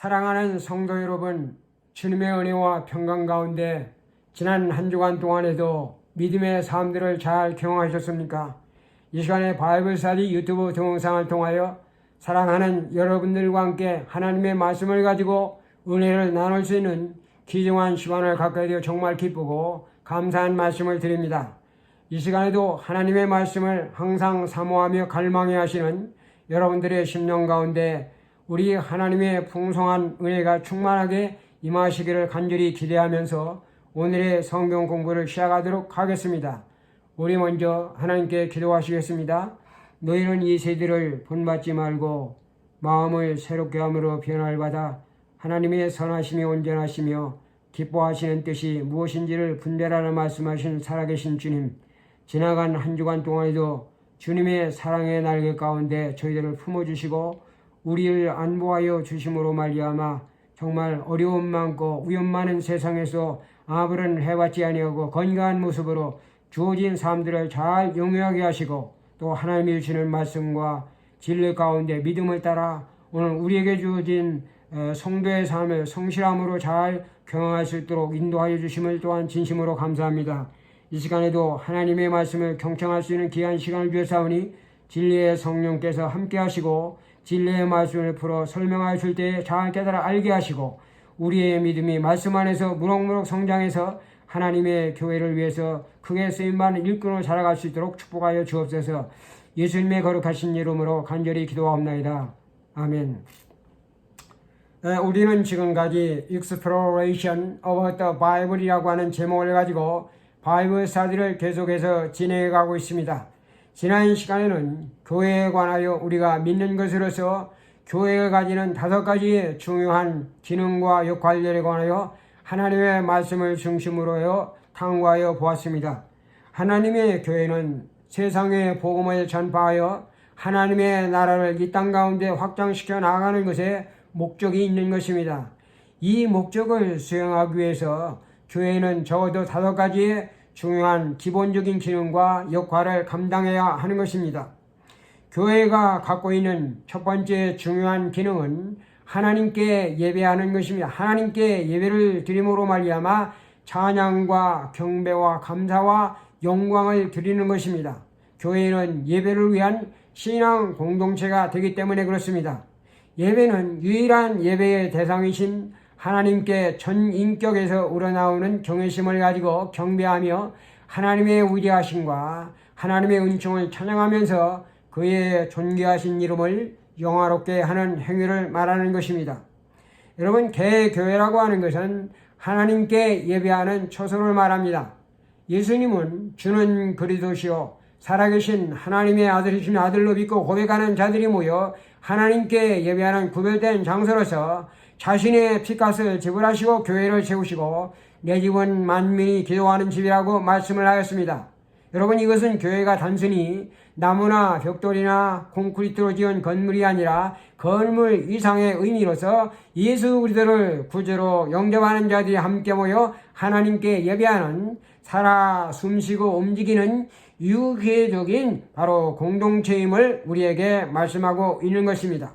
사랑하는 성도 여러분, 주님의 은혜와 평강 가운데 지난 한 주간 동안에도 믿음의 삶들을 잘 경험하셨습니까? 이 시간에 바이블 스터디 유튜브 동영상을 통하여 사랑하는 여러분들과 함께 하나님의 말씀을 가지고 은혜를 나눌 수 있는 귀중한 시간을 갖게 되어 정말 기쁘고 감사한 말씀을 드립니다. 이 시간에도 하나님의 말씀을 항상 사모하며 갈망해 하시는 여러분들의 심령 가운데 우리 하나님의 풍성한 은혜가 충만하게 임하시기를 간절히 기대하면서 오늘의 성경 공부를 시작하도록 하겠습니다. 우리 먼저 하나님께 기도하시겠습니다. 너희는 이 세대를 본받지 말고 마음을 새롭게 함으로 변화를 받아 하나님의 선하심이 온전하시며 기뻐하시는 뜻이 무엇인지를 분별하라 말씀하신 살아계신 주님, 지나간 한 주간 동안에도 주님의 사랑의 날개 가운데 저희들을 품어주시고 우리를 안보하여 주심으로 말미암아 정말 어려움 많고 위험 많은 세상에서 아무런 해받지 아니하고 건강한 모습으로 주어진 삶들을 잘 영위하게 하시고 또 하나님이 주시는 말씀과 진리 가운데 믿음을 따라 오늘 우리에게 주어진 성도의 삶을 성실함으로 잘 경험할 수 있도록 인도하여 주심을 또한 진심으로 감사합니다. 이 시간에도 하나님의 말씀을 경청할 수 있는 귀한 시간을 주셨사오니 진리의 성령께서 함께 하시고 진리의 말씀을 풀어 설명하실 때에 잘 깨달아 알게 하시고 우리의 믿음이 말씀 안에서 무럭무럭 성장해서 하나님의 교회를 위해서 크게 쓰임받는 일꾼으로 자라갈 수 있도록 축복하여 주옵소서. 예수님의 거룩하신 이름으로 간절히 기도하옵나이다. 아멘. 우리는 지금까지 Exploration of the Bible이라고 하는 제목을 가지고 바이블 스터디를 계속해서 진행해 가고 있습니다. 지난 시간에는 교회에 관하여 우리가 믿는 것으로서 교회가 가지는 5가지의 중요한 기능과 역할들에 관하여 하나님의 말씀을 중심으로 하여 탐구하여 보았습니다. 하나님의 교회는 세상의 복음을 전파하여 하나님의 나라를 이 땅 가운데 확장시켜 나가는 것에 목적이 있는 것입니다. 이 목적을 수행하기 위해서 교회는 적어도 5가지의 중요한 기본적인 기능과 역할을 감당해야 하는 것입니다. 교회가 갖고 있는 첫 번째 중요한 기능은 하나님께 예배하는 것입니다. 하나님께 예배를 드림으로 말미암아 찬양과 경배와 감사와 영광을 드리는 것입니다. 교회는 예배를 위한 신앙 공동체가 되기 때문에 그렇습니다. 예배는 유일한 예배의 대상이신 하나님께 전 인격에서 우러나오는 경외심을 가지고 경배하며 하나님의 위대하심과 하나님의 은총을 찬양하면서 그의 존귀하신 이름을 영화롭게 하는 행위를 말하는 것입니다. 여러분, 개교회라고 하는 것은 하나님께 예배하는 처소를 말합니다. 예수님은 주는 그리스도시요 살아계신 하나님의 아들이신 아들로 믿고 고백하는 자들이 모여 하나님께 예배하는 구별된 장소로서 자신의 피값을 지불하시고 교회를 세우시고 내 집은 만민이 기도하는 집이라고 말씀을 하였습니다. 여러분, 이것은 교회가 단순히 나무나 벽돌이나 콘크리트로 지은 건물이 아니라 건물 이상의 의미로서 예수 그리스도를 구주로 영접하는 자들이 함께 모여 하나님께 예배하는 살아 숨쉬고 움직이는 유기적인 바로 공동체임을 우리에게 말씀하고 있는 것입니다.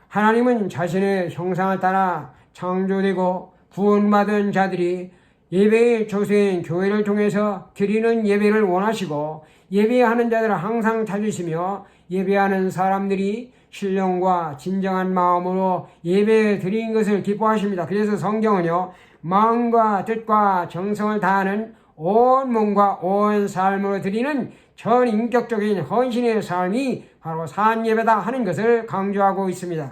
하나님은 자신의 형상을 따라 창조되고 구원받은 자들이 예배의 조세인 교회를 통해서 드리는 예배를 원하시고 예배하는 자들을 항상 찾으시며 예배하는 사람들이 신령과 진정한 마음으로 예배 드리는 것을 기뻐하십니다. 그래서 성경은요, 마음과 뜻과 정성을 다하는 온 몸과 온 삶으로 드리는 전인격적인 헌신의 삶이 바로 산예배다 하는 것을 강조하고 있습니다.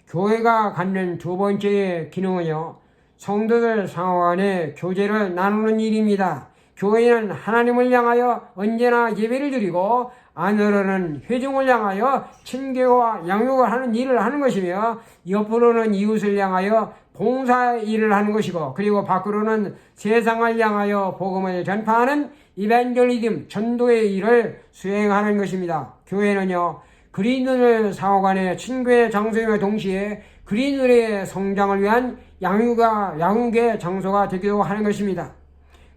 교회가 갖는 두 번째 기능은요, 성도들 상호 간의 교제를 나누는 일입니다. 교회는 하나님을 향하여 언제나 예배를 드리고 안으로는 회중을 향하여 친교와 양육을 하는 일을 하는 것이며 옆으로는 이웃을 향하여 봉사 일을 하는 것이고 그리고 밖으로는 세상을 향하여 복음을 전파하는 이벤젤리즘 전도의 일을 수행하는 것입니다. 교회는요, 그리스도인들 상호 간의 친교의 장소임과 동시에 그리스도인의 성장을 위한 양육의 장소가 되기도 하는 것입니다.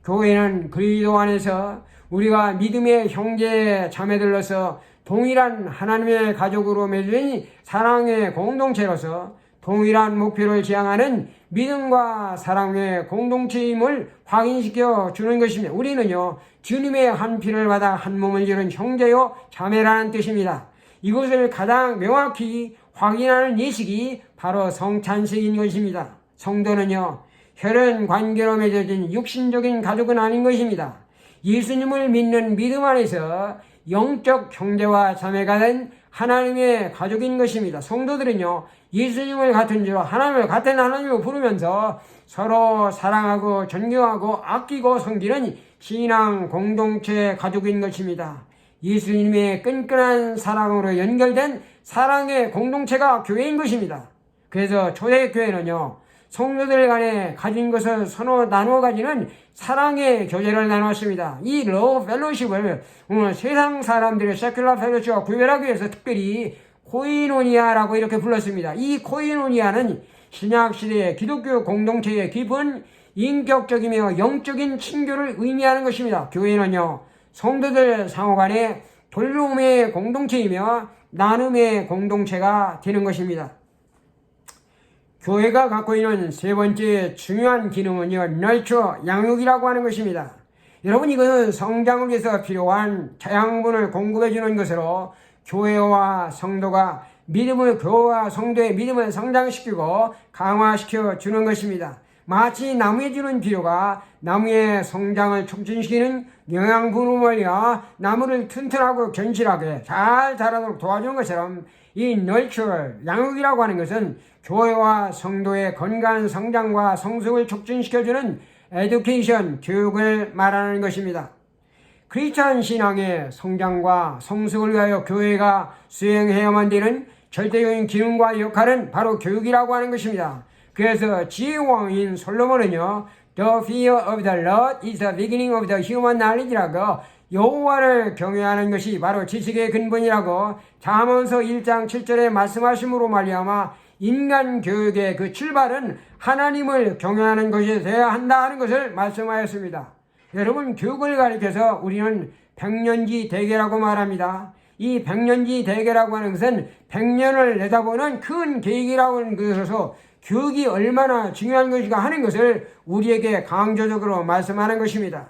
교회는 그리스도 안에서 우리가 믿음의 형제 자매들로서 동일한 하나님의 가족으로 맺은 사랑의 공동체로서 동일한 목표를 지향하는 믿음과 사랑의 공동체임을 확인시켜 주는 것입니다. 우리는요, 주님의 한 피를 받아 한 몸을 이룬 형제요 자매라는 뜻입니다. 이것을 가장 명확히 확인하는 예식이 바로 성찬식인 것입니다. 성도는요, 혈연 관계로 맺어진 육신적인 가족은 아닌 것입니다. 예수님을 믿는 믿음 안에서 영적 형제와 자매가 된 하나님의 가족인 것입니다. 성도들은요, 예수님을 같은 주로 하나님을 같은 하나님으로 부르면서 서로 사랑하고 존경하고 아끼고 섬기는 신앙 공동체 가족인 것입니다. 예수님의 끈끈한 사랑으로 연결된 사랑의 공동체가 교회인 것입니다. 그래서 초대교회는요, 성도들 간에 가진 것을 서로 나누어 가지는 사랑의 교제를 나눴습니다. 이 러브 펠로십을 오늘 세상 사람들의 세큘러 펠로십과 구별하기 위해서 특별히 코이노니아라고 이렇게 불렀습니다. 이 코이노니아는 신약시대의 기독교 공동체의 깊은 인격적이며 영적인 친교를 의미하는 것입니다. 교회는요, 성도들 상호간의 돌봄의 공동체이며 나눔의 공동체가 되는 것입니다. 교회가 갖고 있는 세 번째 중요한 기능은요, 널처, 양육이라고 하는 것입니다. 여러분, 이것은 성장을 위해서 필요한 자양분을 공급해 주는 것으로 교회와 성도가 교회와 성도의 믿음을 성장시키고 강화시켜 주는 것입니다. 마치 나무에 주는 비료가 나무의 성장을 촉진시키는 영양분으로며 나무를 튼튼하고 견실하게 잘 자라도록 도와주는 것처럼 이 널처, 양육이라고 하는 것은 교회와 성도의 건강한 성장과 성숙을 촉진시켜주는 에듀케이션, 교육을 말하는 것입니다. 크리스찬 신앙의 성장과 성숙을 위하여 교회가 수행해야만 되는 절대적인 기능과 역할은 바로 교육이라고 하는 것입니다. 그래서 지혜왕인 솔로몬은요, The fear of the Lord is the beginning of the human knowledge라고 여호와를 경외하는 것이 바로 지식의 근본이라고 잠언서 1장 7절에 말씀하심으로 말미암아 인간 교육의 그 출발은 하나님을 경외하는 것이 되어야 한다 하는 것을 말씀하였습니다. 여러분, 교육을 가리켜서 우리는 백년지 대계라고 말합니다. 이 백년지 대계라고 하는 것은 100년을 내다보는 큰 계획이라고 하는 것으로서 교육이 얼마나 중요한 것인가 하는 것을 우리에게 강조적으로 말씀하는 것입니다.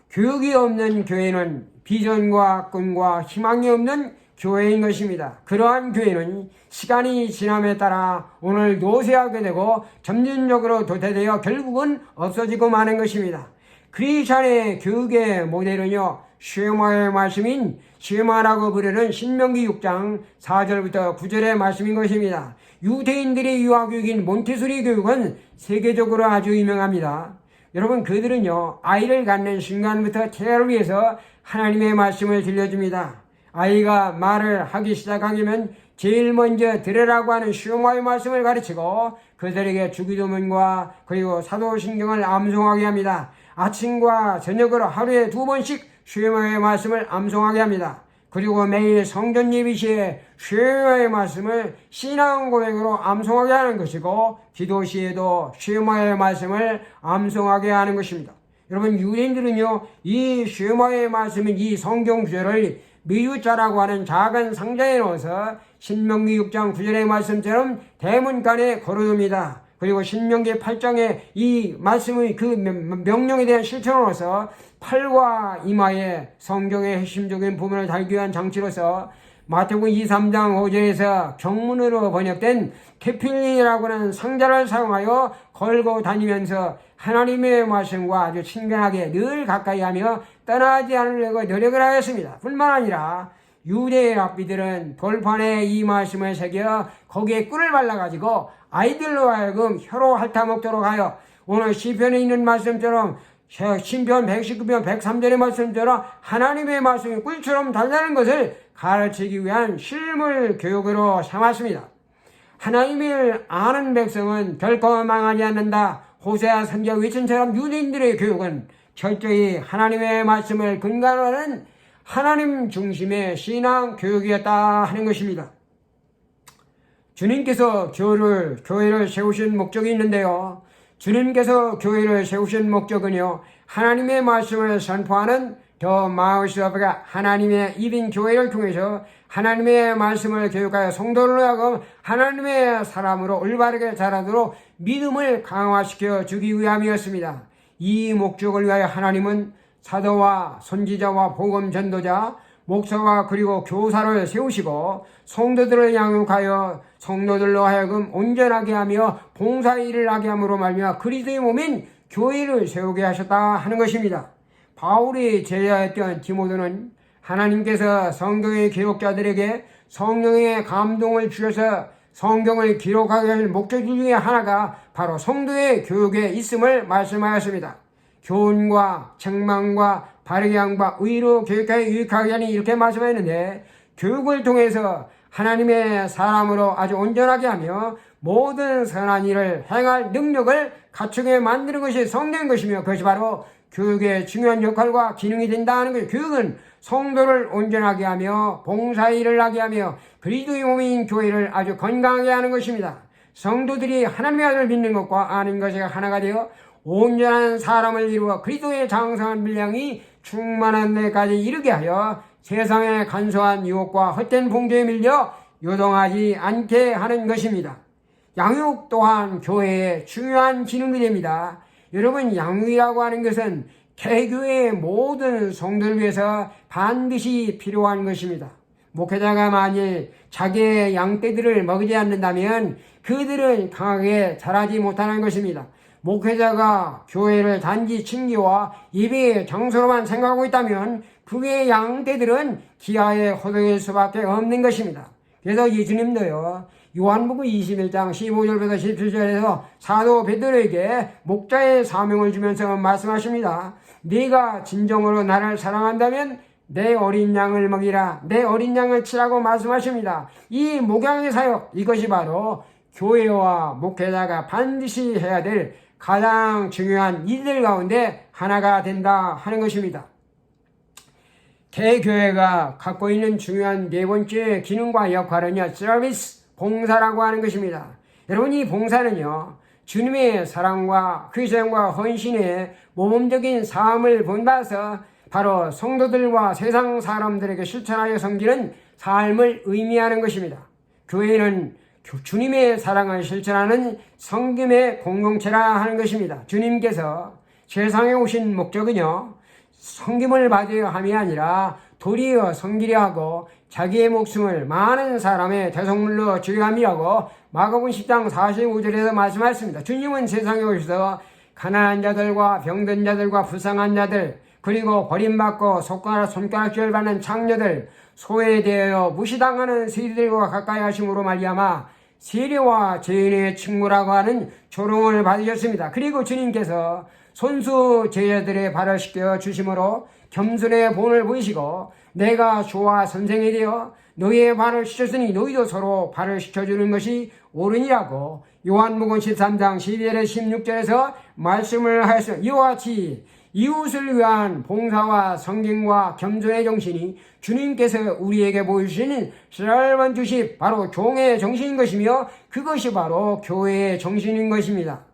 교육이 없는 교회는 비전과 꿈과 희망이 없는 교회인 것입니다. 그러한 교회는 시간이 지남에 따라 오늘 노쇠하게 되고 점진적으로 도태되어 결국은 없어지고 마는 것입니다. 크리스찬의 교육의 모델은요, 쉐마의 말씀인 쉐마라고 부르는 신명기 6장 4절부터 9절의 말씀인 것입니다. 유대인들의 유아교육인 몬테소리 교육은 세계적으로 아주 유명합니다. 여러분, 그들은요, 아이를 갖는 순간부터 태아를 위해서 하나님의 말씀을 들려줍니다. 아이가 말을 하기 시작하면 제일 먼저 들으라고 하는 쉐마의 말씀을 가르치고 그들에게 주기도문과 그리고 사도신경을 암송하게 합니다. 아침과 저녁으로 하루에 2번씩 쉐마의 말씀을 암송하게 합니다. 그리고 매일 성전 예배 시에 쉐마의 말씀을 신앙 고백으로 암송하게 하는 것이고 기도 시에도 쉐마의 말씀을 암송하게 하는 것입니다. 여러분, 유대인들은요, 이 쉐마의 말씀인 이 성경 구절을 미유자라고 하는 작은 상자에 넣어서 신명기 6장 9절의 말씀처럼 대문간에 걸어둡니다. 그리고 신명기 8장에 이 말씀의 그 명령에 대한 실천으로서 팔과 이마에 성경의 핵심적인 부분을 달기 위한 장치로서 마태복음 23장 5절에서 경문으로 번역된 테필린이라고 하는 상자를 사용하여 걸고 다니면서 하나님의 말씀과 아주 친근하게 늘 가까이 하며 떠나지 않으려고 노력을 하였습니다. 뿐만 아니라 유대의 랍비들은 돌판에 이 말씀을 새겨 거기에 꿀을 발라가지고 아이들로 하여금 혀로 핥아 먹도록 하여 오늘 시편에 있는 말씀처럼 신편 119편 103절의 말씀처럼 하나님의 말씀이 꿀처럼 달라는 것을 가르치기 위한 실물 교육으로 삼았습니다. 하나님을 아는 백성은 결코 망하지 않는다. 호세아 선지자 외친처럼 유대인들의 교육은 철저히 하나님의 말씀을 근간으로 하는 하나님 중심의 신앙 교육이었다 하는 것입니다. 주님께서 교회를 세우신 목적이 있는데요. 주님께서 교회를 세우신 목적은요, 하나님의 말씀을 선포하는 더 마우스 오브가 하나님의 입인 교회를 통해서 하나님의 말씀을 교육하여 성도를 하고 하나님의 사람으로 올바르게 자라도록 믿음을 강화시켜 주기 위함이었습니다. 이 목적을 위하여 하나님은 사도와 선지자와 복음 전도자, 목사와 그리고 교사를 세우시고 성도들을 양육하여 성도들로 하여금 온전하게 하며 봉사일을 하게 함으로 말미암아 그리스도의 몸인 교회를 세우게 하셨다 하는 것입니다. 바울이 제자였던 디모데는 하나님께서 성경의 기록자들에게 성령의 감동을 주셔서 성경을 기록하게 할 목적 중에 하나가 바로 성도의 교육에 있음을 말씀하였습니다. 교훈과 책망과 바르게 함과 의로 교육하여 유익하게 하니 이렇게 말씀하였는데, 교육을 통해서 하나님의 사람으로 아주 온전하게 하며 모든 선한 일을 행할 능력을 갖추게 만드는 것이 성령인 것이며, 그것이 바로 교육의 중요한 역할과 기능이 된다는 것이죠. 교육은 성도를 온전하게 하며 봉사일을 하게 하며 그리스도의 몸인 교회를 아주 건강하게 하는 것입니다. 성도들이 하나님의 아들을 믿는 것과 아는 것이 하나가 되어 온전한 사람을 이루어 그리스도의 장성한 분량이 충만한 데까지 이르게 하여 세상의 간소한 유혹과 헛된 풍조에 밀려 요동하지 않게 하는 것입니다. 양육 또한 교회의 중요한 기능이 됩니다. 여러분, 양육이라고 하는 것은 개교의 모든 성도를 위해서 반드시 필요한 것입니다. 목회자가 만일 자기의 양떼들을 먹이지 않는다면 그들은 강하게 자라지 못하는 것입니다. 목회자가 교회를 단지 친기와 예배의 장소로만 생각하고 있다면 그의 양떼들은 기아에 허덕일 수밖에 없는 것입니다. 그래서 예수님도요, 요한복음 21장 15절부터 17절에서 사도 베드로에게 목자의 사명을 주면서 말씀하십니다. 네가 진정으로 나를 사랑한다면 내 어린 양을 먹이라, 내 어린 양을 치라고 말씀하십니다. 이 목양의 사역, 이것이 바로 교회와 목회자가 반드시 해야 될 가장 중요한 일들 가운데 하나가 된다 하는 것입니다. 개교회가 갖고 있는 중요한 네 번째 기능과 역할은요, 서비스, 봉사라고 하는 것입니다. 여러분, 이 봉사는요, 주님의 사랑과 희생과 헌신의 모범적인 삶을 본받아서 바로 성도들과 세상 사람들에게 실천하여 섬기는 삶을 의미하는 것입니다. 교회는 주님의 사랑을 실천하는 섬김의 공동체라 하는 것입니다. 주님께서 세상에 오신 목적은요, 섬김을 받으려 함이 아니라 도리어 섬기려 하고 자기의 목숨을 많은 사람의 대속물로 주려 함이라고 마가복음 10장 45절에서 말씀하셨습니다. 주님은 세상에 오셔서 가난한 자들과 병든 자들과 불쌍한 자들, 그리고 버림받고 손가락질 받는 창녀들, 소외되어 무시당하는 세리들과 가까이 하심으로 말미암아 세리와 죄인의 친구라고 하는 조롱을 받으셨습니다. 그리고 주님께서 손수 제자들의 발을 씻겨 주심으로 겸손의 본을 보이시고, 내가 주와 선생이 되어 너희의 발을 씻었으니 너희도 서로 발을 씻어주는 것이 옳으니라고 요한복음 13장 12절에 16절에서 말씀을 하였습니다. 이와 같이 이웃을 위한 봉사와 성김과 겸손의 정신이 주님께서 우리에게 보여주시는 servantship, 바로 종의 정신인 것이며 그것이 바로 교회의 정신인 것입니다.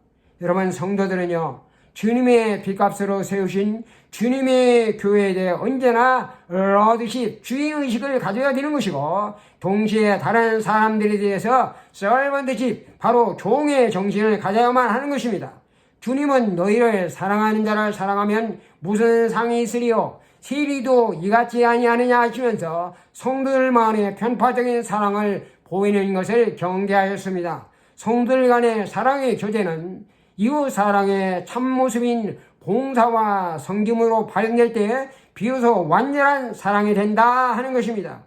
여러분, 성도들은요, 주님의 빚값으로 세우신 주님의 교회에 대해 언제나 러드십, 주의의식을 가져야 되는 것이고, 동시에 다른 사람들에 대해서 servantship, 바로 종의 정신을 가져야만 하는 것입니다. 주님은 너희를 사랑하는 자를 사랑하면 무슨 상이 있으리요? 세리도 이같이 아니하느냐 하시면서 성도들만의 편파적인 사랑을 보이는 것을 경계하였습니다. 성도들 간의 사랑의 교제는 이웃 사랑의 참모습인 봉사와 섬김으로 발현될 때 비로소 완전한 사랑이 된다 하는 것입니다.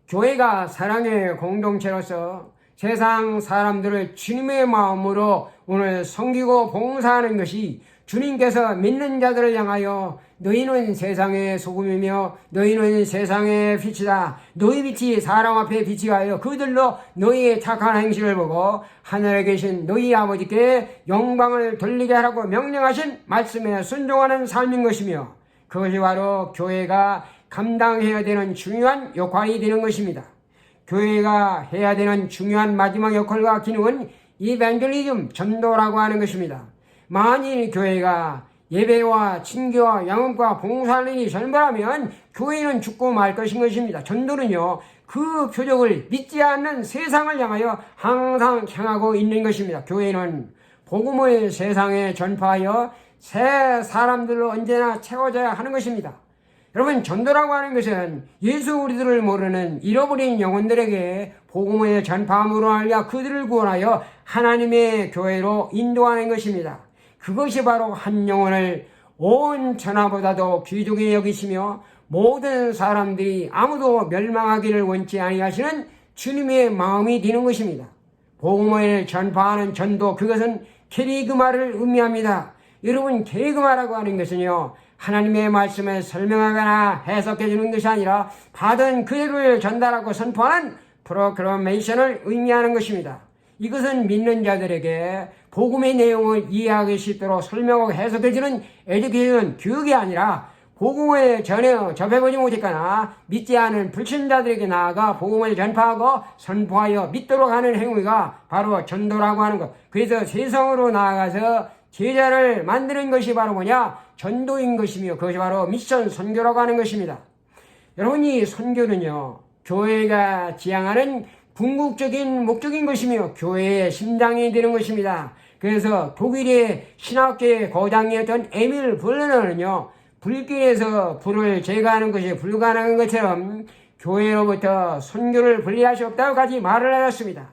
교회가 사랑의 공동체로서 세상 사람들을 주님의 마음으로 오늘 섬기고 봉사하는 것이 주님께서 믿는 자들을 향하여 너희는 세상의 소금이며 너희는 세상의 빛이다. 너희 빛이 사람 앞에 빛이 하여 그들로 너희의 착한 행실을 보고 하늘에 계신 너희 아버지께 영광을 돌리게 하라고 명령하신 말씀에 순종하는 삶인 것이며, 그것이 바로 교회가 감당해야 되는 중요한 역할이 되는 것입니다. 교회가 해야 되는 중요한 마지막 역할과 기능은 이벤젤리즘, 전도라고 하는 것입니다. 만일 교회가 예배와 친교와 양육과 봉사할 일이 전부라면 교회는 죽고 말 것인 것입니다. 전도는요, 그 표적을 믿지 않는 세상을 향하여 항상 향하고 있는 것입니다. 교회는 복음을 세상에 전파하여 새 사람들로 언제나 채워져야 하는 것입니다. 여러분, 전도라고 하는 것은 예수 그리스도를 모르는 잃어버린 영혼들에게 복음을 전파함으로 하여 그들을 구원하여 하나님의 교회로 인도하는 것입니다. 그것이 바로 한 영혼을 온 천하보다도 귀중히 여기시며 모든 사람들이 아무도 멸망하기를 원치 아니하시는 주님의 마음이 되는 것입니다. 복음을 전파하는 전도, 그것은 캐리그마를 의미합니다. 여러분, 캐리그마라고 하는 것은요, 하나님의 말씀을 설명하거나 해석해 주는 것이 아니라 받은 그대로를 전달하고 선포하는 프로클레이션을 의미하는 것입니다. 이것은 믿는 자들에게 복음의 내용을 이해하기 쉽도록 설명하고 해석해 주는 에듀케이션, 교육이 아니라 복음을 전혀 접해보지 못했거나 믿지 않은 불신자들에게 나아가 복음을 전파하고 선포하여 믿도록 하는 행위가 바로 전도라고 하는 것. 그래서 세상으로 나아가서 제자를 만드는 것이 바로 뭐냐? 전도인 것이며 그것이 바로 미션 선교라고 하는 것입니다. 여러분, 이 선교는요, 교회가 지향하는 궁극적인 목적인 것이며 교회의 심장이 되는 것입니다. 그래서 독일의 신학계의 거장이었던 에밀 블레너는요, 불길에서 불을 제거하는 것이 불가능한 것처럼 교회로부터 선교를 분리할 수 없다고까지 말을 하였습니다.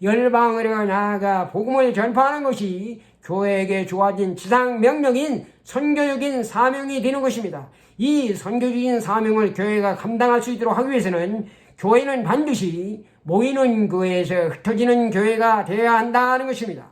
열방으로 나아가 복음을 전파하는 것이 교회에게 주어진 지상 명령인 선교적인 사명이 되는 것입니다. 이 선교적인 사명을 교회가 감당할 수 있도록 하기 위해서는 교회는 반드시 모이는 교회에서 흩어지는 교회가 되어야 한다는 것입니다.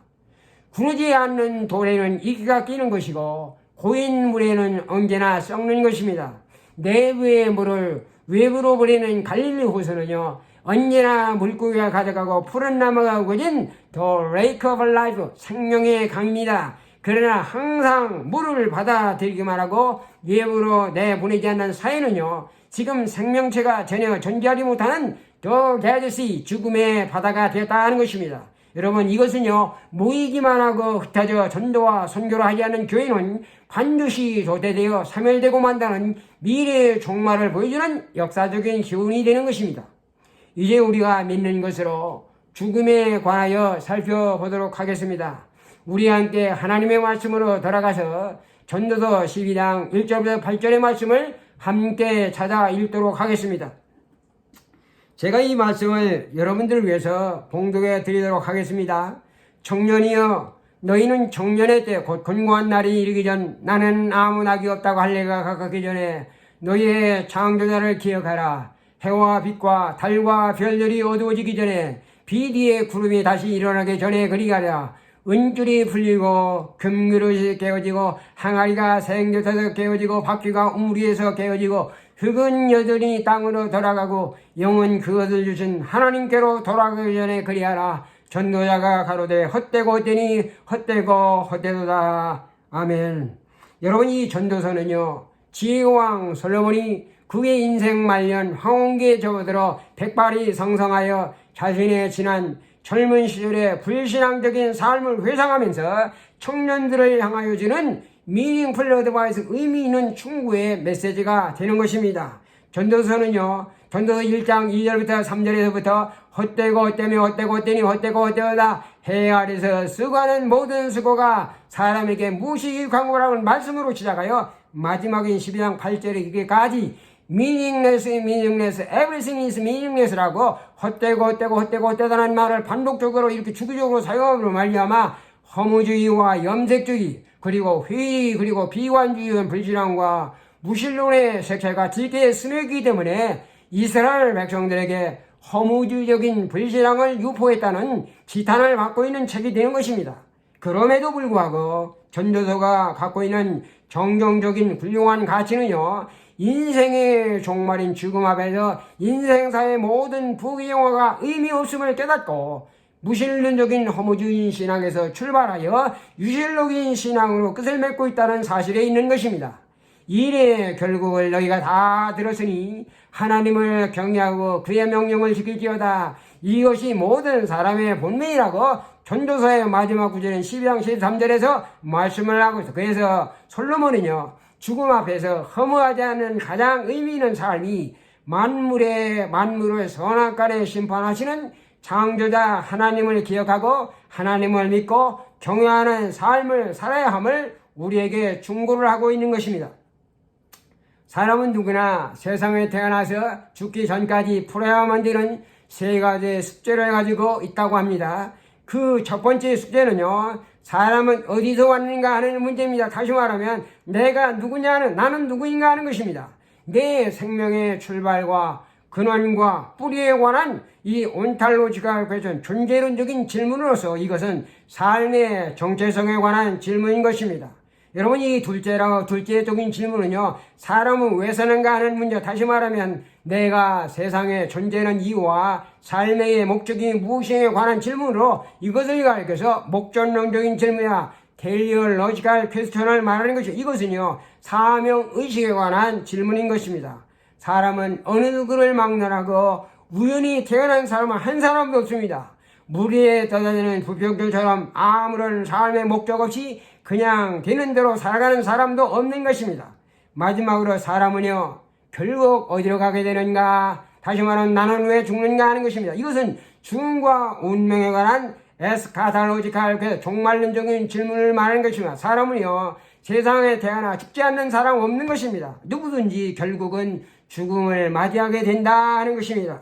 구르지 않는 돌에는 이끼가 끼는 것이고 고인 물에는 언제나 썩는 것입니다. 내부의 물을 외부로 버리는 갈릴리 호수는요, 언제나 물고기가 가져가고 푸른 나무가 우거진 The Lake of Life, 생명의 강입니다. 그러나 항상 물을 받아들이기만 하고 외부로 내보내지 않는 사회는요, 지금 생명체가 전혀 존재하지 못하는 The Dead Sea, 죽음의 바다가 되었다는 것입니다. 여러분, 이것은요, 모이기만 하고 흩어져 전도와 선교를 하지 않는 교회는 반드시 도태되어 사멸되고 만다는 미래의 종말을 보여주는 역사적인 기운이 되는 것입니다. 이제 우리가 믿는 것으로 죽음에 관하여 살펴보도록 하겠습니다. 우리 함께 하나님의 말씀으로 돌아가서 전도서 12장 1절부터 8절의 말씀을 함께 찾아 읽도록 하겠습니다. 제가 이 말씀을 여러분들을 위해서 봉독해 드리도록 하겠습니다. 청년이여, 너희는 청년의 때 곧 권고한 날이 이르기 전 나는 아무 낙이 없다고 할 때가 가깝기 전에 너희의 창조자를 기억하라. 해와 빛과 달과 별들이 어두워지기 전에 비 뒤에 구름이 다시 일어나기 전에 그리 가랴. 은줄이 풀리고 금그릇이 깨어지고 항아리가 생겨서 깨어지고 바퀴가 우물에서 깨어지고 흙은 여전히 땅으로 돌아가고 영은 그것을 주신 하나님께로 돌아가기 전에 그리하라. 전도자가 가로되 헛되고 헛되니 헛되고 헛되도다. 아멘. 여러분, 이 전도서는요, 지혜왕 솔로몬이 그의 인생 말년 황혼기에 접어들어 백발이 성성하여 자신의 지난 젊은 시절의 불신앙적인 삶을 회상하면서 청년들을 향하여 주는 미닝풀 어드바이스, 의미 있는 충고의 메시지가 되는 것입니다. 전도서는요, 전도서 1장 2절부터 3절에서부터 헛되고 헛되며 헛되고 헛되니 헛되고 헛되어다. 해 아래서 쓰고하는 모든 수고가 사람에게 무식이 광고라는 말씀으로 시작하여 마지막인 12장 8절에 이게까지 meaningless, everything is meaningless라고 헛되고 헛되고 헛되고 헛되다는 말을 반복적으로 이렇게 주기적으로 사용함으로 말미암아 허무주의와 염색주의, 그리고 회의, 그리고 비관주의의 불신앙과 무신론의 색채가 짙게 스며있기 때문에 이스라엘 백성들에게 허무주의적인 불신앙을 유포했다는 지탄을 받고 있는 책이 되는 것입니다. 그럼에도 불구하고 전도서가 갖고 있는 정정적인 훌륭한 가치는요, 인생의 종말인 죽음 앞에서 인생사의 모든 부귀영화가 의미 없음을 깨닫고 무신론적인 허무주의 신앙에서 출발하여 유실론적인 신앙으로 끝을 맺고 있다는 사실에 있는 것입니다. 일의 결국을 너희가 다 들었으니 하나님을 경외하고 그의 명령을 지킬지어다. 이것이 모든 사람의 본명이라고 전도서의 마지막 구절인 12장 13절에서 말씀을 하고 있어. 그래서 솔로몬은요, 죽음 앞에서 허무하지 않은 가장 의미 있는 삶이 만물을 선악간에 심판하시는 창조자 하나님을 기억하고 하나님을 믿고 경외하는 삶을 살아야 함을 우리에게 충고를 하고 있는 것입니다. 사람은 누구나 세상에 태어나서 죽기 전까지 풀어야만 되는 세 가지의 숙제를 가지고 있다고 합니다. 그 첫 번째 숙제는요, 사람은 어디서 왔는가 하는 문제입니다. 다시 말하면 내가 누구냐는, 나는 누구인가 하는 것입니다. 내 생명의 출발과 근원과 뿌리에 관한 이 온탈로지컬 퀘스천, 존재론적인 질문으로서 이것은 삶의 정체성에 관한 질문인 것입니다. 여러분, 이 둘째적인 질문은요, 사람은 왜 사는가 하는 문제, 다시 말하면 내가 세상에 존재하는 이유와 삶의 목적이 무엇에 관한 질문으로 이것을 가리켜서 목적론적인 질문이야 텔리올로지컬 퀘스천을 말하는 것이죠. 이것은요, 사명의식에 관한 질문인 것입니다. 사람은 어느 누구를 막론하고 우연히 태어난 사람은 한 사람도 없습니다. 물 위에 떠다니는 부평들처럼 아무런 삶의 목적 없이 그냥 되는 대로 살아가는 사람도 없는 것입니다. 마지막으로 사람은요, 결국 어디로 가게 되는가? 다시 말하면 나는 왜 죽는가 하는 것입니다. 이것은 죽음과 운명에 관한 에스카탈로지컬 종말론적인 질문을 말하는 것입니다. 사람은요, 세상에 태어나 죽지 않는 사람 없는 것입니다. 누구든지 결국은 죽음을 맞이하게 된다 하는 것입니다.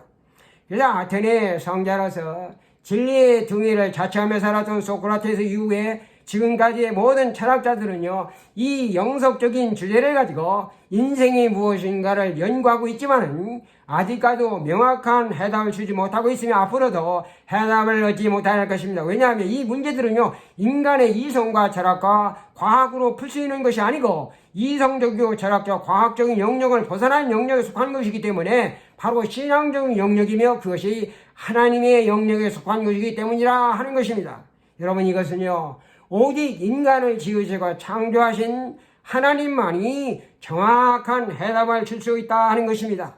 그래서 아테네 성자로서 진리의 등위를 자처하며 살았던 소크라테스 이후에 지금까지의 모든 철학자들은요, 이 영속적인 주제를 가지고 인생이 무엇인가를 연구하고 있지만은 아직까지도 명확한 해답을 주지 못하고 있으며 앞으로도 해답을 얻지 못할 것입니다. 왜냐하면 이 문제들은요, 인간의 이성과 철학과 과학으로 풀 수 있는 것이 아니고 이성적이고 철학적, 과학적인 영역을 벗어난 영역에 속한 것이기 때문에 바로 신앙적인 영역이며 그것이 하나님의 영역에 속한 것이기 때문이라 하는 것입니다. 여러분, 이것은요, 오직 인간을 지으시고 창조하신 하나님만이 정확한 해답을 줄 수 있다 하는 것입니다.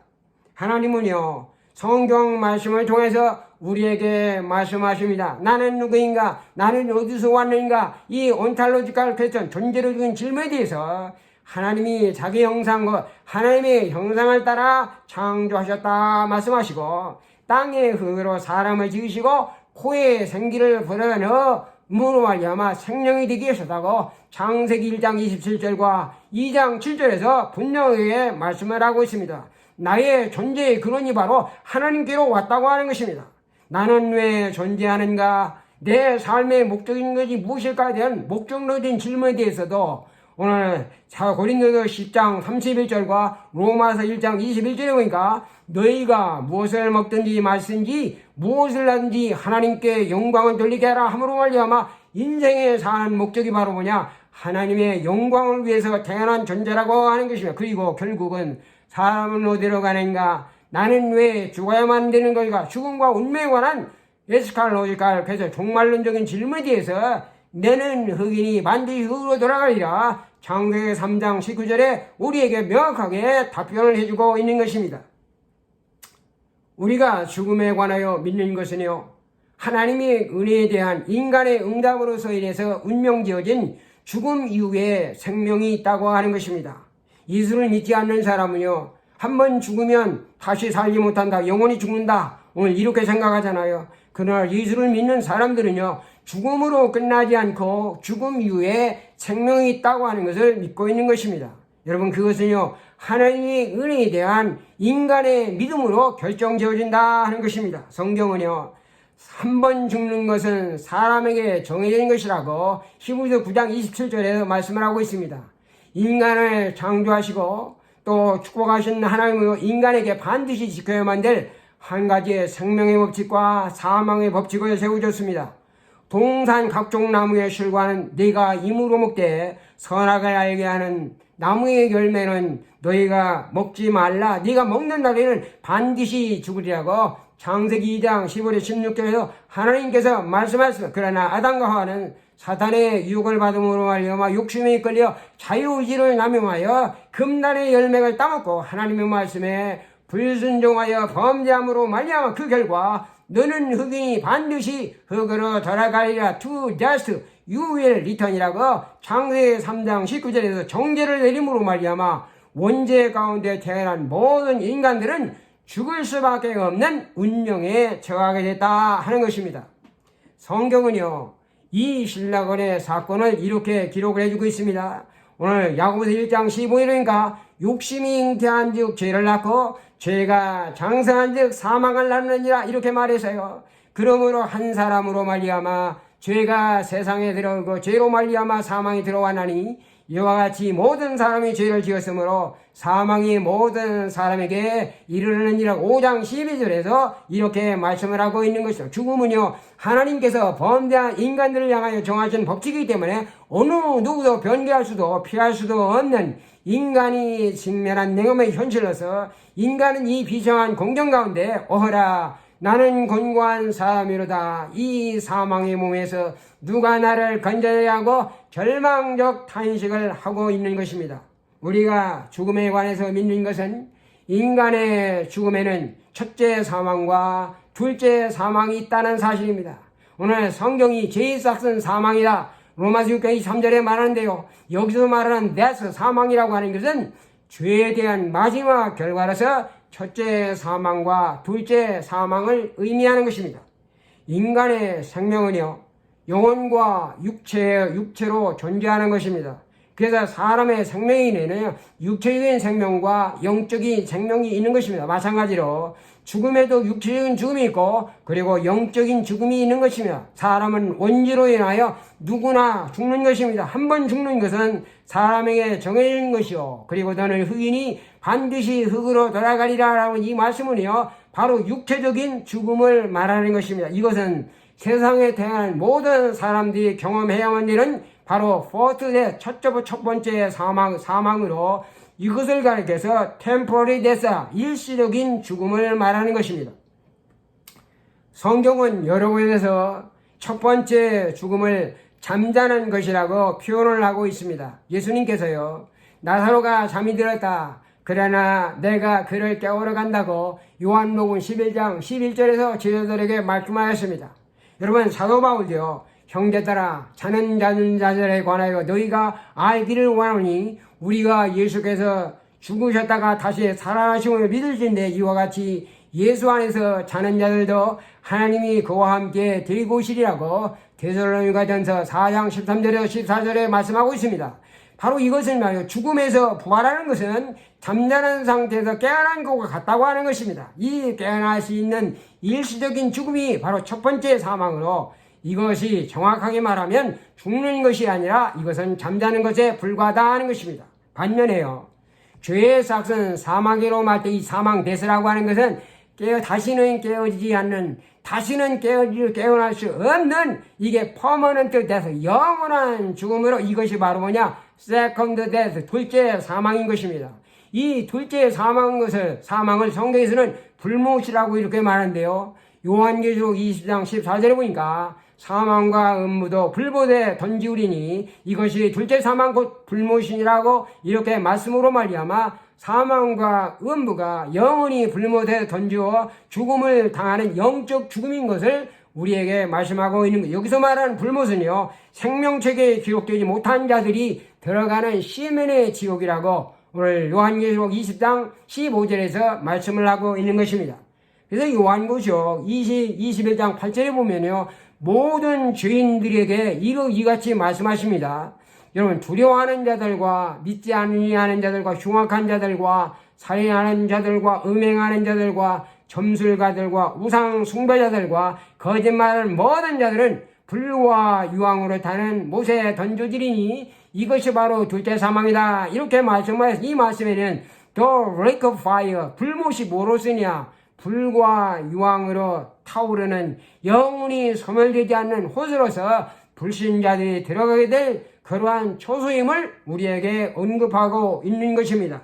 하나님은요, 성경 말씀을 통해서 우리에게 말씀하십니다. 나는 누구인가? 나는 어디서 왔는가? 이 온탈로지컬 퀘스천, 존재론적인 질문에 대해서 하나님이 자기 형상과 하나님의 형상을 따라 창조하셨다 말씀하시고, 땅의 흙으로 사람을 지으시고 코에 생기를 불어넣어 무로 말미암아 생명이 되게 하셨다고 창세기 1장 27절과 2장 7절에서 분명하게 말씀을 하고 있습니다. 나의 존재의 근원이 바로 하나님께로 왔다고 하는 것입니다. 나는 왜 존재하는가? 내 삶의 목적인 것이 무엇일까에 대한 목적론적인 질문에 대해서도 오늘 고린도서 10장 31절과 로마서 1장 21절에 보니까 너희가 무엇을 먹든지 마시든지 무엇을 하든지 하나님께 영광을 돌리게 하라 함으로 말미암아 인생에 사는 목적이 바로 뭐냐? 하나님의 영광을 위해서 태어난 존재라고 하는 것입니다. 그리고 결국은 사람은 어디로 가는가? 나는 왜 죽어야만 되는 것인가? 죽음과 운명에 관한 에스칼로지컬 그래서 종말론적인 질문에 대해서 내는 흑인이 반드시 흑으로 돌아가리라 창세기 3장 19절에 우리에게 명확하게 답변을 해주고 있는 것입니다. 우리가 죽음에 관하여 믿는 것은요, 하나님의 은혜에 대한 인간의 응답으로서 인해서 운명지어진 죽음 이후에 생명이 있다고 하는 것입니다. 예수를 믿지 않는 사람은요, 한번 죽으면 다시 살지 못한다, 영원히 죽는다, 오늘 이렇게 생각하잖아요. 그러나 예수를 믿는 사람들은요, 죽음으로 끝나지 않고 죽음 이후에 생명이 있다고 하는 것을 믿고 있는 것입니다. 여러분, 그것은요, 하나님의 은혜에 대한 인간의 믿음으로 결정지어진다 하는 것입니다. 성경은요, 한 번 죽는 것은 사람에게 정해진 것이라고 히브리서 9장 27절에서 말씀을 하고 있습니다. 인간을 창조하시고 또 축복하신 하나님은 인간에게 반드시 지켜야만 될 한 가지의 생명의 법칙과 사망의 법칙을 세우셨습니다. 동산 각종 나무의 실과는 네가 임으로 먹되 선악을 알게 하는 나무의 열매는 너희가 먹지 말라. 네가 먹는 날에는 반드시 죽으리라고 창세기 2장 15절 16절에서 하나님께서 말씀하셨습니다. 그러나 아담과 하와는 사탄의 유혹을 받음으로 말미암아 욕심에 이끌려 자유의지를 남용하여 금단의 열매를 따먹고 하나님의 말씀에 불순종하여 범죄함으로 말미암아 그 결과 너는 흑인이 반드시 흙으로 돌아가리라. To dust you will return이라고 창세기 3장 19절에서 정죄를 내림으로 말미암아 원죄 가운데 태어난 모든 인간들은 죽을 수밖에 없는 운명에 처하게 됐다 하는 것입니다. 성경은요, 이 신라건의 사건을 이렇게 기록을 해주고 있습니다. 오늘 야고보서 1장 15절이니까 욕심이 잉태한 즉 죄를 낳고 죄가 장성한 즉 사망을 낳느니라 이렇게 말해서요. 그러므로 한 사람으로 말미암아 죄가 세상에 들어오고 죄로 말미암아 사망이 들어왔나니 이와 같이 모든 사람이 죄를 지었으므로 사망이 모든 사람에게 이르느니라. 5장 12절에서 이렇게 말씀을 하고 있는 것이죠. 죽음은요, 하나님께서 범죄한 인간들을 향하여 정하신 법칙이기 때문에 어느 누구도 변개할 수도 피할 수도 없는 인간이 직면한 냉엄의 현실로서 인간은 이 비정한 공정 가운데 어허라 나는 곤고한 사람이로다. 이 사망의 몸에서 누가 나를 건져야 하고 절망적 탄식을 하고 있는 것입니다. 우리가 죽음에 관해서 믿는 것은 인간의 죽음에는 첫째 사망과 둘째 사망이 있다는 사실입니다. 오늘 성경이 죄의 싹은 사망이다. 로마서 6장 3절에 말하는데요. 여기서 말하는 death, 사망이라고 하는 것은 죄에 대한 마지막 결과로서 첫째 사망과 둘째 사망을 의미하는 것입니다. 인간의 생명은요, 영혼과 육체로 존재하는 것입니다. 그래서 사람의 생명에는 육체적인 생명과 영적인 생명이 있는 것입니다. 마찬가지로 죽음에도 육체적인 죽음이 있고 그리고 영적인 죽음이 있는 것입니다. 사람은 원죄로 인하여 누구나 죽는 것입니다. 한 번 죽는 것은 사람에게 정해진 것이요. 그리고 너는 흑인이 반드시 흙으로 돌아가리라 라는 이 말씀은요, 바로 육체적인 죽음을 말하는 것입니다. 이것은 세상에 태어난 모든 사람들이 경험해야만 되는 바로 first death, 첫 번째 사망으로 이것을 가리켜서 temporary death, 일시적인 죽음을 말하는 것입니다. 성경은 여러 곳에서 첫 번째 죽음을 잠자는 것이라고 표현을 하고 있습니다. 예수님께서요, 나사로가 잠이 들었다. 그러나 내가 그를 깨우러 간다고 요한복음 11장 11절에서 제자들에게 말씀하였습니다. 여러분, 사도 바울도요, 형제들아, 자는 자들에 관하여 너희가 알기를 원하노니 우리가 예수께서 죽으셨다가 다시 살아나심을 믿을진데 이와 같이 예수 안에서 자는 자들도 하나님이 그와 함께 데리고 오시리라고 데살로니가전서 4장 13절에서 14절에 말씀하고 있습니다. 바로 이것을 말이요, 죽음에서 부활하는 것은 잠자는 상태에서 깨어난 것과 같다고 하는 것입니다. 이 깨어날 수 있는 일시적인 죽음이 바로 첫 번째 사망으로, 이것이 정확하게 말하면 죽는 것이 아니라 이것은 잠자는 것에 불과하다 하는 것입니다. 반면에요, 죄의 삭은 사망이로 말 때 이 사망 데스라고 하는 것은 다시는 깨어지지 않는, 다시는 깨어날 수 없는, 이게 퍼머넌트 데스, 영원한 죽음으로, 이것이 바로 뭐냐, 세컨드 데스, 둘째 사망인 것입니다. 이 둘째 사망을 성경에서는 불못이라고 이렇게 말하는데요, 요한계시록 20장 14절에 보니까 사망과 음부도 불못에 던지우리니 이것이 둘째 사망 곧 불못이라고 이렇게 말씀으로 말미암아 사망과 음부가 영원히 불못에 던지어 죽음을 당하는 영적 죽음인 것을 우리에게 말씀하고 있는 거예요. 여기서 말하는 불못은요, 생명책에 기록되지 못한 자들이 들어가는 시멘의 지옥이라고 오늘 요한계시록 20장 15절에서 말씀을 하고 있는 것입니다. 그래서 요한계시록 21장 8절에 보면요, 모든 죄인들에게 이같이 말씀하십니다. 여러분, 두려워하는 자들과 믿지 아니하는 자들과 흉악한 자들과 살인하는 자들과 음행하는 자들과 점술가들과 우상 숭배자들과 거짓말하는 모든 자들은 불과 유황으로 타는 못에 던져지리니 이것이 바로 둘째 사망이다. 이렇게 말씀하여서 이 말씀에는 The lake of fire, 불못이 뭐로 쓰냐, 불과 유황으로 타오르는 영원히 소멸되지 않는 곳으로서 불신자들이 들어가게 될 그러한 초소임을 우리에게 언급하고 있는 것입니다.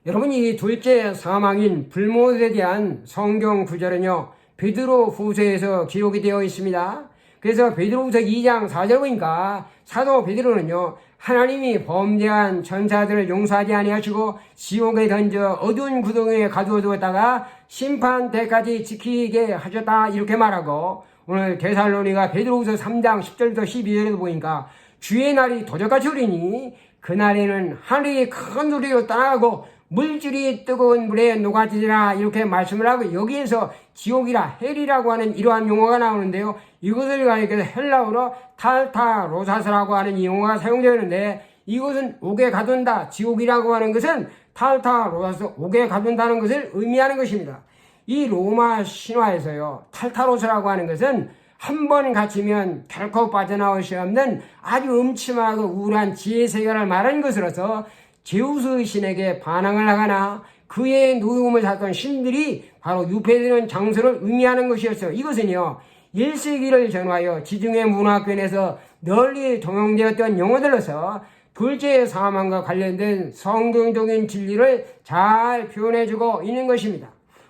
여러분, 이 둘째 사망인 불못에 대한 성경 구절은요, 베드로 후서에서 기록이 되어 있습니다. 그래서 베드로후서 2장 4절 보니까 사도 베드로는요, 하나님이 범죄한 전사들을 용서하지 아니하시고 지옥에 던져 어두운 구덩이에 가두어두었다가 심판 때까지 지키게 하셨다 이렇게 말하고, 오늘 데살로니가 베드로후서 3장 10절부터 12절에도 보니까 주의 날이 도적같이 오리니 그날에는 하늘이 큰 소리로 떠나가고 물질이 뜨거운 물에 녹아지리라 이렇게 말씀을 하고, 여기에서 지옥이라 헬이라고 하는 이러한 용어가 나오는데요, 이것을 가리켜서 헬라어로 탈타로사스라고 하는 이 용어가 사용되어 있는데, 이것은 옥에 가둔다, 지옥이라고 하는 것은 탈타로사스, 옥에 가둔다는 것을 의미하는 것입니다. 이 로마 신화에서요, 탈타로사라고 하는 것은 한 번 갇히면 결코 빠져나올 수 없는 아주 음침하고 우울한 지혜 세계를 말하는 것으로서 제우스 신에게 반항을 하거나 그의 노움을 샀던 신들이 바로 유폐되는 장소를 의미하는 것이었어요. 이것은요, 1세기를 전후하여 지중해 문화권에서 널리 통용되었던 용어들로서 둘째 사망과 관련된 성경적인 진리를 잘 표현해주고 있는 것입니다.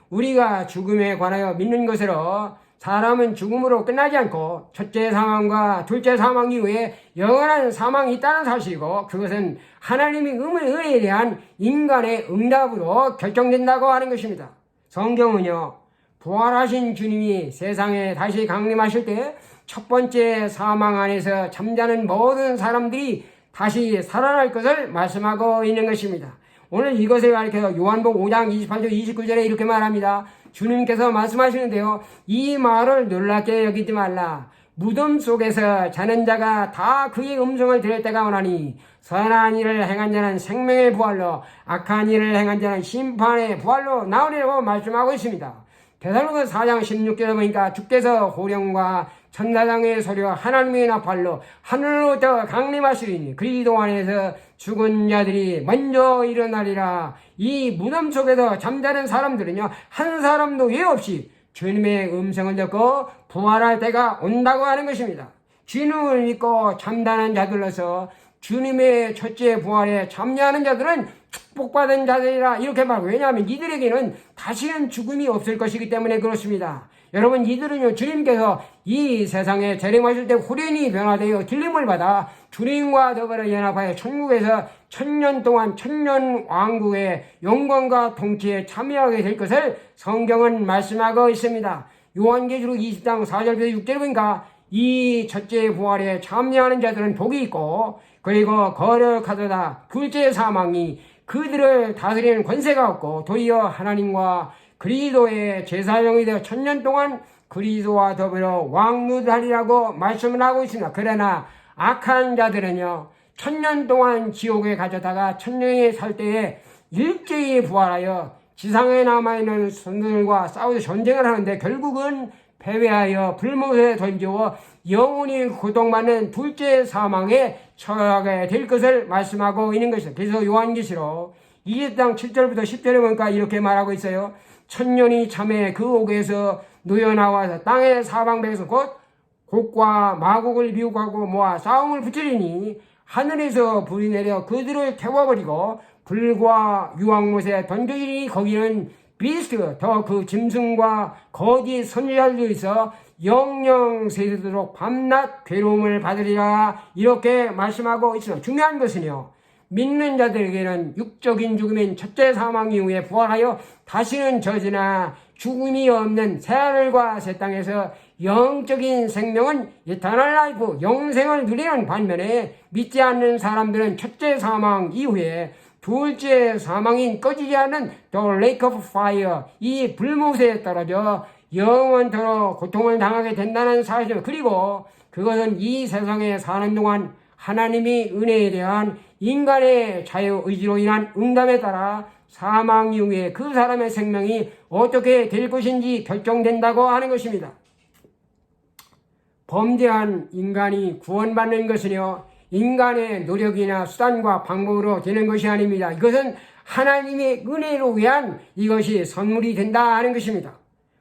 우리가 죽음에 관하여 믿는 것으로 사람은 죽음으로 끝나지 않고 첫째 사망과 둘째 사망 이후에 영원한 사망이 있다는 사실이고, 그것은 하나님의 은혜에 대한 인간의 응답으로 결정된다고 하는 것입니다. 성경은요, 부활하신 주님이 세상에 다시 강림하실 때 첫 번째 사망 안에서 잠자는 모든 사람들이 다시 살아날 것을 말씀하고 있는 것입니다. 오늘 이것을 가리켜서 요한복음 5장 28절 29절에 이렇게 말합니다. 주님께서 말씀하시는데요, 이 말을 놀랍게 여기지 말라. 무덤 속에서 자는 자가 다 그의 음성을 들을 때가 오나니 선한 일을 행한 자는 생명의 부활로, 악한 일을 행한 자는 심판의 부활로 나오리라고 말씀하고 있습니다. 데살로니가 4장 16절에 보니까 주께서 호령과 천사장의 소리와 하나님의 나팔로 하늘로부터 강림하시리니 그리스도 안에서 죽은 자들이 먼저 일어나리라. 이 무덤 속에서 잠자는 사람들은요, 한 사람도 예 없이 주님의 음성을 듣고 부활할 때가 온다고 하는 것입니다. 주님을 믿고 잠자는 자들로서 주님의 첫째 부활에 참여하는 자들은 축복받은 자들이라 이렇게 말하고, 왜냐하면 이들에게는 다시는 죽음이 없을 것이기 때문에 그렇습니다. 여러분, 이들은요, 주님께서 이 세상에 재림하실 때 후련히 변화되어 들림을 받아 주님과 더불어 연합하여 천국에서 천년 동안 천년 왕국의 영광과 통치에 참여하게 될 것을 성경은 말씀하고 있습니다. 요한계시록 20장 4절부터 6절 보니까 이 첫째 부활에 참여하는 자들은 복이 있고, 그리고 거룩하도다 둘째 사망이 그들을 다스리는 권세가 없고, 도리어 하나님과 그리스도의 제사장이 되어 천년 동안 그리스도와 더불어 왕노하리라고 말씀을 하고 있습니다. 그러나 악한 자들은요, 천년 동안 지옥에 갇혔다가 천년에 살 때에 일제히 부활하여 지상에 남아있는 선들과 싸워서 전쟁을 하는데 결국은 패배하여 불못에 던지고 영원히 고통받는 둘째 사망에 처하게 될 것을 말씀하고 있는 것이죠. 그래서 요한계시록 20장 7절부터 10절에 보니까 이렇게 말하고 있어요. 천년이 참에 그 옥에서 놓여나와서 땅의 사방백에서 곧 곡과 마곡을 미혹하고 모아 싸움을 붙이리니 하늘에서 불이 내려 그들을 태워버리고 불과 유황못에 던져지니 거기는 비스트 더 그 짐승과 거짓 선지자들도 있어 영영 세세도록 밤낮 괴로움을 받으리라 이렇게 말씀하고 있습니다. 중요한 것은요, 믿는 자들에게는 육적인 죽음인 첫째 사망 이후에 부활하여 다시는 저주나 죽음이 없는 새하늘과 새 땅에서 영적인 생명은 이터널 라이프, 영생을 누리는 반면에 믿지 않는 사람들은 첫째 사망 이후에 둘째 사망인 꺼지지 않는 The Lake of Fire, 이 불못에 떨어져 영원토록 고통을 당하게 된다는 사실. 그리고 그것은 이 세상에 사는 동안 하나님이 은혜에 대한 인간의 자유의지로 인한 응답에 따라 사망 이후에 그 사람의 생명이 어떻게 될 것인지 결정된다고 하는 것입니다. 범죄한 인간이 구원받는 것은요, 인간의 노력이나 수단과 방법으로 되는 것이 아닙니다. 이것은 하나님의 은혜로 위한 이것이 선물이 된다 하는 것입니다.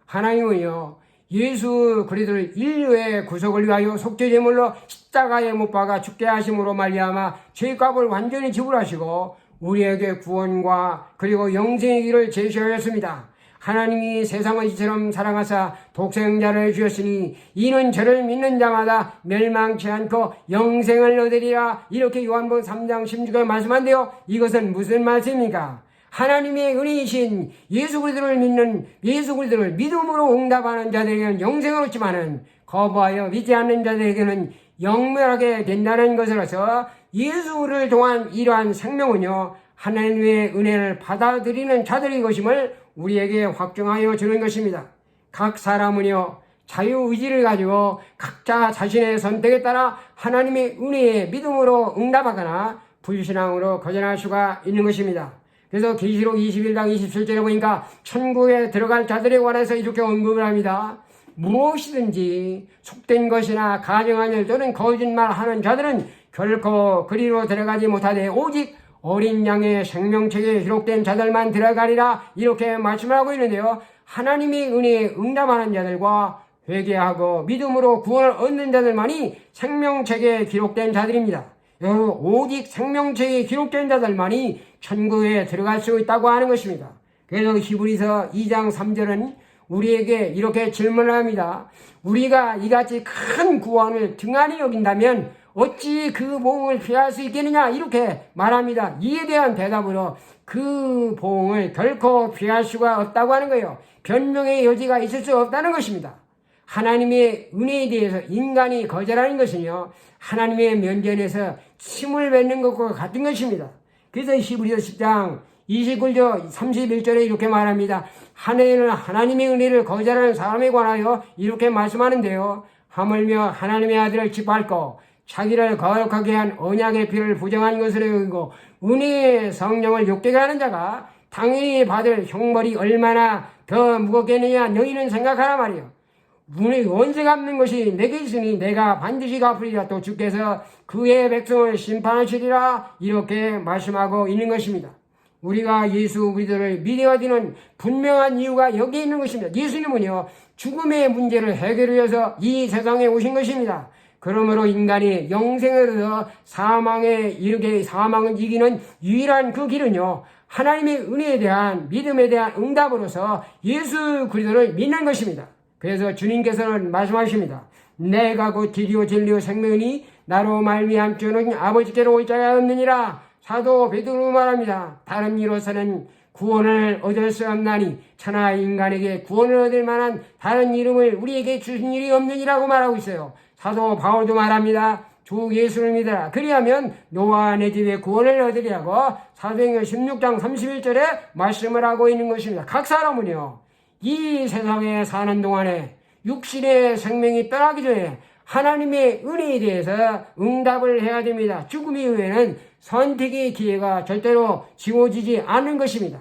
하나님은요, 예수 그리스도를 인류의 구속을 위하여 속죄제물로 십자가에 못 박아 죽게 하심으로 말미암아 죄값을 완전히 지불하시고 우리에게 구원과 그리고 영생의 길을 제시하였습니다. 하나님이 세상을 이처럼 사랑하사 독생자를 주셨으니 이는 저를 믿는 자마다 멸망치 않고 영생을 얻으리라. 이렇게 요한복음 3장 16절 말씀한대요. 이것은 무슨 말씀입니까? 하나님의 은혜이신 예수 그리스도를 믿는, 예수 그리스도를 믿음으로 응답하는 자들에게는 영생을 얻지만은 거부하여 믿지 않는 자들에게는 영멸하게 된다는 것으로서 예수를 통한 이러한 생명은요, 하나님의 은혜를 받아들이는 자들의 것임을 우리에게 확증하여 주는 것입니다. 각 사람은요, 자유의지를 가지고 각자 자신의 선택에 따라 하나님의 은혜에 믿음으로 응답하거나 불신앙으로 거절할 수가 있는 것입니다. 그래서 계시록 21장 27절에 보니까 천국에 들어갈 자들에 관해서 이렇게 언급을 합니다. 무엇이든지 속된 것이나 가증한 일 또는 거짓말하는 자들은 결코 그리로 들어가지 못하되 오직 어린 양의 생명책에 기록된 자들만 들어가리라. 이렇게 말씀을 하고 있는데요. 하나님의 은혜에 응답하는 자들과 회개하고 믿음으로 구원을 얻는 자들만이 생명책에 기록된 자들입니다. 오직 생명책에 기록된 자들만이 천국에 들어갈 수 있다고 하는 것입니다. 그래서 히브리서 2장 3절은 우리에게 이렇게 질문을 합니다. 우리가 이같이 큰 구원을 등한히 여긴다면 어찌 그 보응을 피할 수 있겠느냐, 이렇게 말합니다. 이에 대한 대답으로 그 보응을 결코 피할 수가 없다고 하는 거예요. 변명의 여지가 있을 수 없다는 것입니다. 하나님의 은혜에 대해서 인간이 거절하는 것은요, 하나님의 면전에서 침을 뱉는 것과 같은 것입니다. 그래서 히브리서 10장 29절 31절에 이렇게 말합니다. 하나님은 하나님의 은혜를 거절하는 사람에 관하여 이렇게 말씀하는데요. 하물며 하나님의 아들을 짓밟고 자기를 거룩하게 한 언약의 피를 부정한 것으로 여기고 은혜의 성령을 욕되게 하는 자가 당연히 받을 형벌이 얼마나 더 무겁겠느냐 너희는 생각하라 말이요. 원수 갚는 것이 내게 있으니 내가 반드시 갚으리라. 또 주께서 그의 백성을 심판하시리라. 이렇게 말씀하고 있는 것입니다. 우리가 예수 그리스도를 믿어야 되는 분명한 이유가 여기에 있는 것입니다. 예수님은요, 죽음의 문제를 해결하기 위해서 이 세상에 오신 것입니다. 그러므로 인간이 영생을 얻어 사망에 이르게 사망을 이기는 유일한 그 길은요, 하나님의 은혜에 대한 믿음에 대한 응답으로서 예수 그리스도를 믿는 것입니다. 그래서 주님께서는 말씀하십니다. 내가 곧 길이요 진리요 생명이니 나로 말미암 주는 아버지께로 올 자가 없느니라. 사도 베드로 말합니다. 다른 이로서는 구원을 얻을 수 없나니 천하 인간에게 구원을 얻을 만한 다른 이름을 우리에게 주신 일이 없느니라고 말하고 있어요. 사도 바울도 말합니다. 주 예수를 믿어라. 그리하면 너와 내 집에 구원을 얻으리라고 사도행전 16장 31절에 말씀을 하고 있는 것입니다. 각 사람은요, 이 세상에 사는 동안에 육신의 생명이 떠나기 전에 하나님의 은혜에 대해서 응답을 해야 됩니다. 죽음 이후에는 선택의 기회가 절대로 지워지지 않는 것입니다.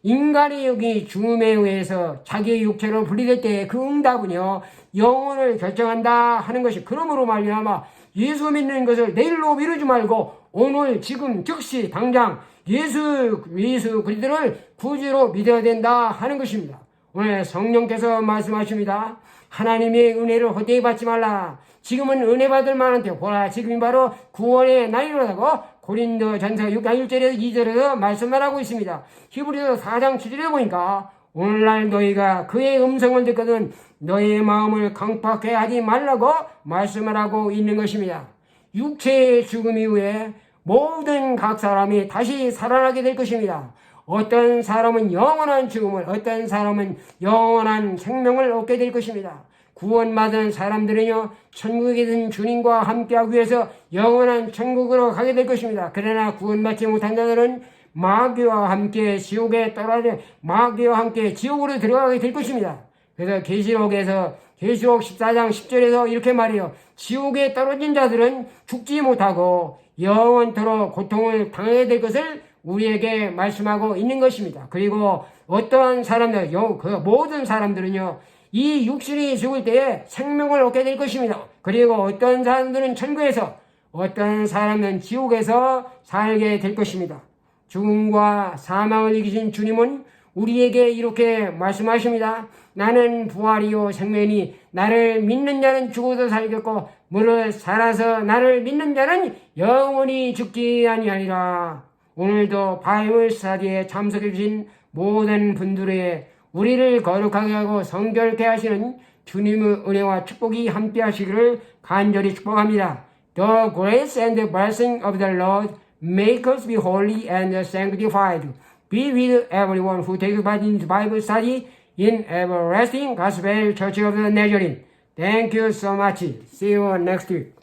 인간의 영이 죽음에 의해서 자기의 육체로 분리될 때 그 응답은요, 영혼을 결정한다 하는 것이, 그러므로 말미암아 예수 믿는 것을 내일로 미루지 말고 오늘 지금 즉시 당장 예수 그리스도를 구주로 믿어야 된다 하는 것입니다. 오늘 성령께서 말씀하십니다. 하나님의 은혜를 헛되이 받지 말라. 지금은 은혜 받을 만한데 보라 지금이 바로 구원의 날이로라고 고린도전서 6장 1절에서 2절에서 말씀을 하고 있습니다. 히브리서 4장 7절에 보니까 오늘날 너희가 그의 음성을 듣거든 너희의 마음을 강팍해 하지 말라고 말씀을 하고 있는 것입니다. 육체의 죽음 이후에 모든 각 사람이 다시 살아나게 될 것입니다. 어떤 사람은 영원한 죽음을, 어떤 사람은 영원한 생명을 얻게 될 것입니다. 구원받은 사람들은요, 천국에 있는 주님과 함께하기 위해서 영원한 천국으로 가게 될 것입니다. 그러나 구원받지 못한 자들은 마귀와 함께 지옥에 떨어져 마귀와 함께 지옥으로 들어가게 될 것입니다. 그래서 계시록 14장 10절에서 이렇게 말해요. 지옥에 떨어진 자들은 죽지 못하고 영원토록 고통을 당하게 될 것을 우리에게 말씀하고 있는 것입니다. 그리고 어떠한 사람들, 그 모든 사람들은요, 이 육신이 죽을 때에 생명을 얻게 될 것입니다. 그리고 어떤 사람들은 천국에서, 어떤 사람은 지옥에서 살게 될 것입니다. 죽음과 사망을 이기신 주님은 우리에게 이렇게 말씀하십니다. 나는 부활이요 생명이니 나를 믿는 자는 죽어도 살겠고 무릇 살아서 나를 믿는 자는 영원히 죽지 아니하리라. 오늘도 바이블 스터디에 참석해 주신 모든 분들의 우리를 거룩하게 하고 성결케 하시는 주님의 은혜와 축복이 함께 하시기를 간절히 축복합니다. The grace and the blessing of the Lord make us be holy and sanctified. Be with everyone who takes part in Bible study in Everlasting Gospel Church of the Nazarene. Thank you so much. See you next week.